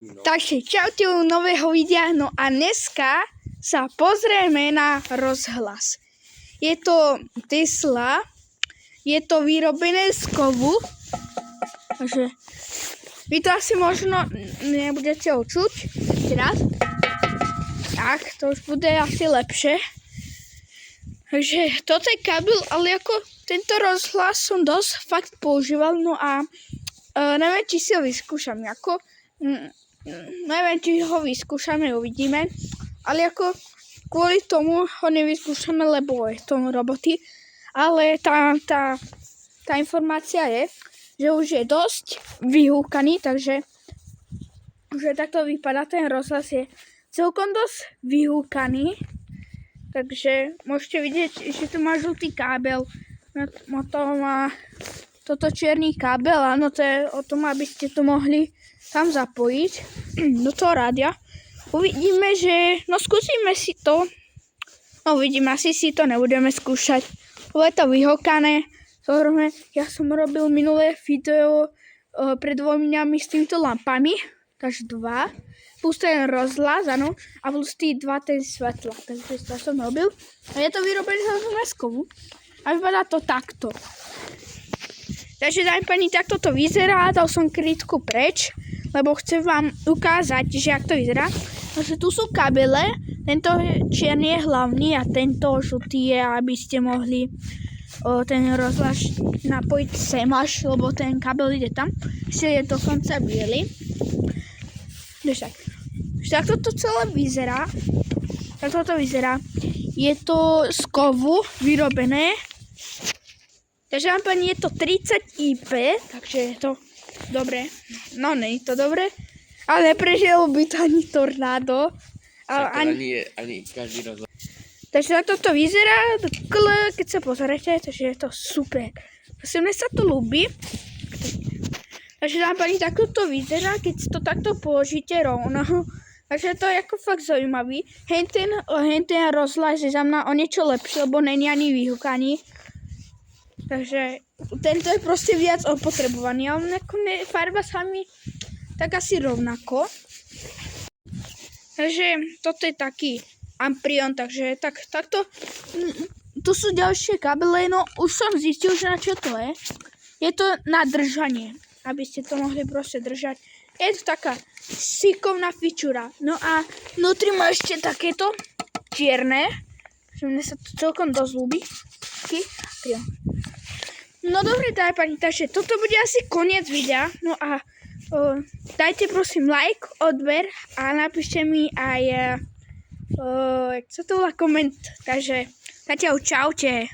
No. Takže čaute u nového videa, no a dneska sa pozrieme na rozhlas. Je to Tesla, je to vyrobené z kovu, takže vy to asi možno nebudete počuť teraz. Tak, to už bude asi lepšie. Takže toto je kabel, ale ako tento rozhlas som dosť fakt používal, no a neviem, či si ho vyskúšam, neviem, či ho vyskúšame, uvidíme, ale ako kvôli tomu ho nevyskúšame, lebo je to roboty, ale tá informácia je, že už je dosť vyhúkaný, takže už takto vypadá ten rozhlas, je celkom dosť vyhúkaný, takže môžete vidieť, že tu má žltý kábel, to má toto čierny kábel, áno, to je o tom, aby ste to mohli tam zapojiť do toho rádia. Uvidíme, že, no skúsime si to, no uvidíme, asi si to nebudeme skúšať, lebo je to vyhokané. Ja som robil minulé video pred 2 dňami s týmito lampami, takže 2, plus ten rozhlas, áno, a plus tí 2 ten svetla, takže to som robil. A je to vyrobené z kovu a vypadá to takto. Takže dáme pani, takto to vyzerá, dal som krytku preč, lebo chcem vám ukázať, že jak to vyzerá. Takže tu sú kabele, tento čierny je hlavný a tento žltý je, aby ste mohli ten rozhlas napojiť sem až, lebo ten kabel ide tam. Ešte je dokonca biely. Takto to celé vyzerá. Takto to vyzerá. Je to z kovu vyrobené. Takže vám pani, je to 30 IP, takže je to dobre. No, nie je to dobre, ale neprežilo by to ani tornádo. Ani každý rozhlas. Takže takto to vyzerá, keď sa pozriete, takže je to super. Prosím, mne sa to ľúbi. Takže vám pani, takto to vyzerá, keď to takto položíte rovno. Takže to je ako fakt zaujímavý. Ten rozhlas je za mňa o niečo lepšie, lebo není ani vyhúkaný. Takže tento je proste viac opotrebovaný, ale farba sa mi tak asi rovnako. Takže toto je taký Amprion, takže takto. Tu sú ďalšie kabele, no už som zistil, že na čo to je. Je to na držanie, aby ste to mohli proste držať. Je to taká šikovná fičura. No a vnútri má ešte takéto čierne, že mne sa to celkom dosť ľúbi. No dobre, pani, takže toto bude asi koniec videa. No a dajte prosím like, odber a napíšte mi aj jak sa to volá, koment. Takže čaute.